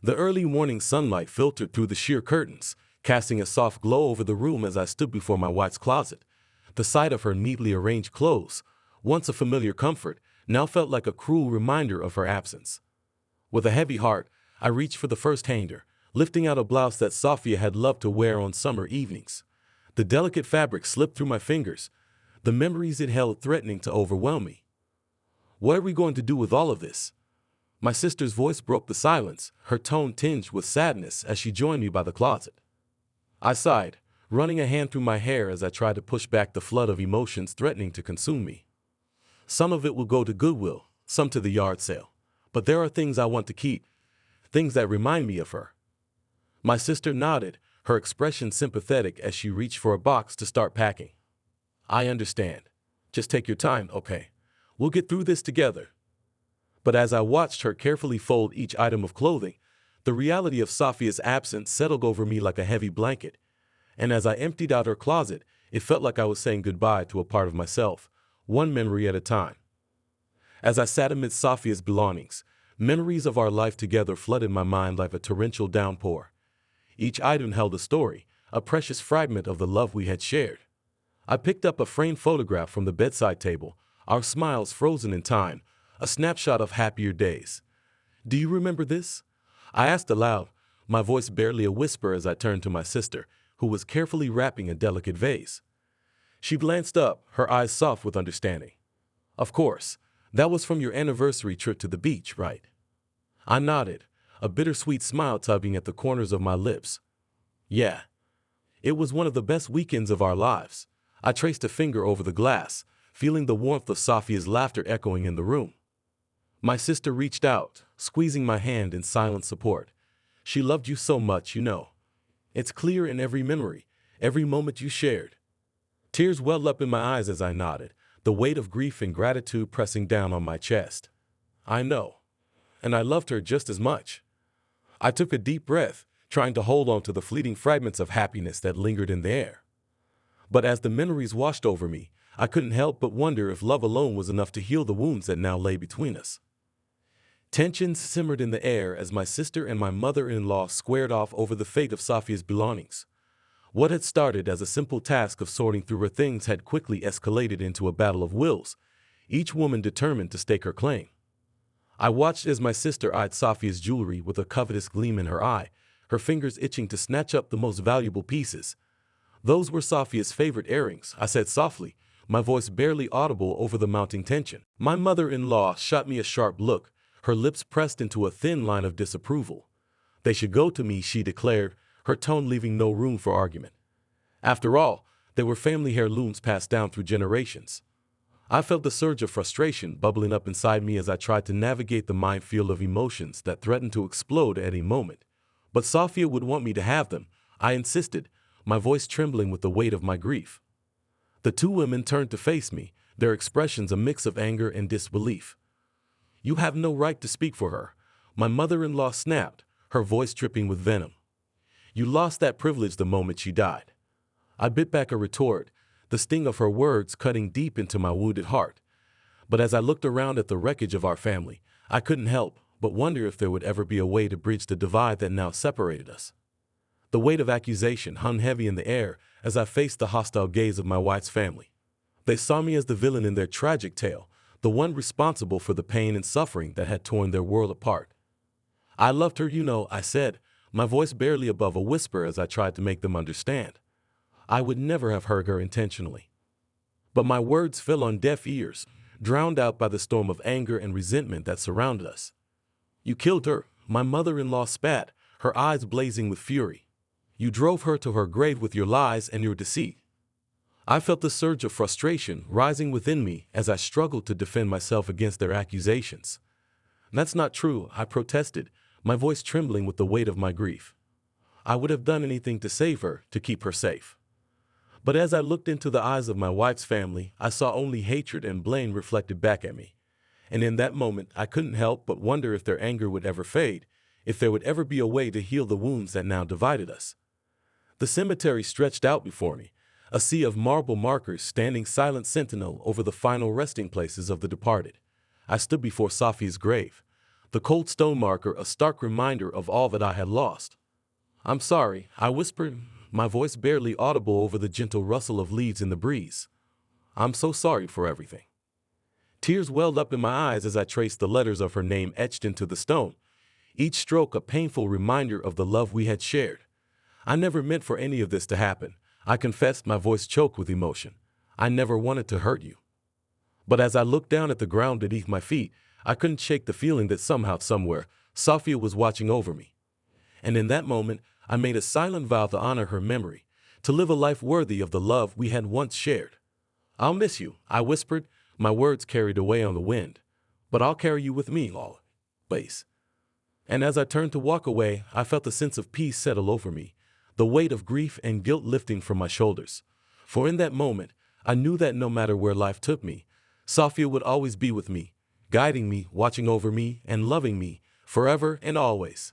The early morning sunlight filtered through the sheer curtains, casting a soft glow over the room as I stood before my wife's closet. The sight of her neatly arranged clothes, once a familiar comfort, now felt like a cruel reminder of her absence. With a heavy heart, I reached for the first hanger, lifting out a blouse that Sophia had loved to wear on summer evenings. The delicate fabric slipped through my fingers, the memories it held threatening to overwhelm me. What are we going to do with all of this? My sister's voice broke the silence, her tone tinged with sadness as she joined me by the closet. I sighed, running a hand through my hair as I tried to push back the flood of emotions threatening to consume me. Some of it will go to Goodwill, some to the yard sale, but there are things I want to keep, things that remind me of her. My sister nodded, her expression sympathetic as she reached for a box to start packing. I understand. Just take your time, okay? We'll get through this together. But as I watched her carefully fold each item of clothing, the reality of Sophia's absence settled over me like a heavy blanket. And as I emptied out her closet, it felt like I was saying goodbye to a part of myself, one memory at a time. As I sat amidst Sophia's belongings, memories of our life together flooded my mind like a torrential downpour. Each item held a story, a precious fragment of the love we had shared. I picked up a framed photograph from the bedside table, our smiles frozen in time, a snapshot of happier days. "Do you remember this?" I asked aloud, my voice barely a whisper as I turned to my sister, who was carefully wrapping a delicate vase. She glanced up, her eyes soft with understanding. "Of course, that was from your anniversary trip to the beach, right?" I nodded, a bittersweet smile tugging at the corners of my lips. "Yeah. It was one of the best weekends of our lives." I traced a finger over the glass, feeling the warmth of Sophia's laughter echoing in the room. My sister reached out, squeezing my hand in silent support. "She loved you so much, you know. It's clear in every memory, every moment you shared." Tears welled up in my eyes as I nodded, the weight of grief and gratitude pressing down on my chest. "I know. And I loved her just as much." I took a deep breath, trying to hold on to the fleeting fragments of happiness that lingered in the air. But as the memories washed over me, I couldn't help but wonder if love alone was enough to heal the wounds that now lay between us. Tensions simmered in the air as my sister and my mother-in-law squared off over the fate of Sophia's belongings. What had started as a simple task of sorting through her things had quickly escalated into a battle of wills, each woman determined to stake her claim. I watched as my sister eyed Sophia's jewelry with a covetous gleam in her eye, her fingers itching to snatch up the most valuable pieces. "Those were Sophia's favorite earrings," I said softly, my voice barely audible over the mounting tension. My mother-in-law shot me a sharp look, her lips pressed into a thin line of disapproval. "They should go to me," she declared, her tone leaving no room for argument. After all, they were family heirlooms passed down through generations. I felt the surge of frustration bubbling up inside me as I tried to navigate the minefield of emotions that threatened to explode at any moment. But Sophia would want me to have them, I insisted, my voice trembling with the weight of my grief. The two women turned to face me, their expressions a mix of anger and disbelief. "You have no right to speak for her," my mother-in-law snapped, her voice dripping with venom. "You lost that privilege the moment she died." I bit back a retort, the sting of her words cutting deep into my wounded heart. But as I looked around at the wreckage of our family, I couldn't help but wonder if there would ever be a way to bridge the divide that now separated us. The weight of accusation hung heavy in the air as I faced the hostile gaze of my wife's family. They saw me as the villain in their tragic tale, the one responsible for the pain and suffering that had torn their world apart. "I loved her, you know," I said, my voice barely above a whisper as I tried to make them understand. I would never have hurt her intentionally. But my words fell on deaf ears, drowned out by the storm of anger and resentment that surrounded us. "You killed her," my mother-in-law spat, her eyes blazing with fury. "You drove her to her grave with your lies and your deceit." I felt the surge of frustration rising within me as I struggled to defend myself against their accusations. "That's not true," I protested, my voice trembling with the weight of my grief. "I would have done anything to save her, to keep her safe." But as I looked into the eyes of my wife's family, I saw only hatred and blame reflected back at me. And in that moment, I couldn't help but wonder if their anger would ever fade, if there would ever be a way to heal the wounds that now divided us. The cemetery stretched out before me, a sea of marble markers standing silent sentinel over the final resting places of the departed. I stood before Sophia's grave, the cold stone marker a stark reminder of all that I had lost. "I'm sorry," I whispered, my voice barely audible over the gentle rustle of leaves in the breeze. "I'm so sorry for everything." Tears welled up in my eyes as I traced the letters of her name etched into the stone, each stroke a painful reminder of the love we had shared. "I never meant for any of this to happen," I confessed, my voice choked with emotion. "I never wanted to hurt you." But as I looked down at the ground beneath my feet, I couldn't shake the feeling that somehow, somewhere, Sophia was watching over me. And in that moment, I made a silent vow to honor her memory, to live a life worthy of the love we had once shared. "I'll miss you," I whispered, my words carried away on the wind. "But I'll carry you with me always." And as I turned to walk away, I felt a sense of peace settle over me, the weight of grief and guilt lifting from my shoulders. For in that moment, I knew that no matter where life took me, Sophia would always be with me, guiding me, watching over me, and loving me, forever and always.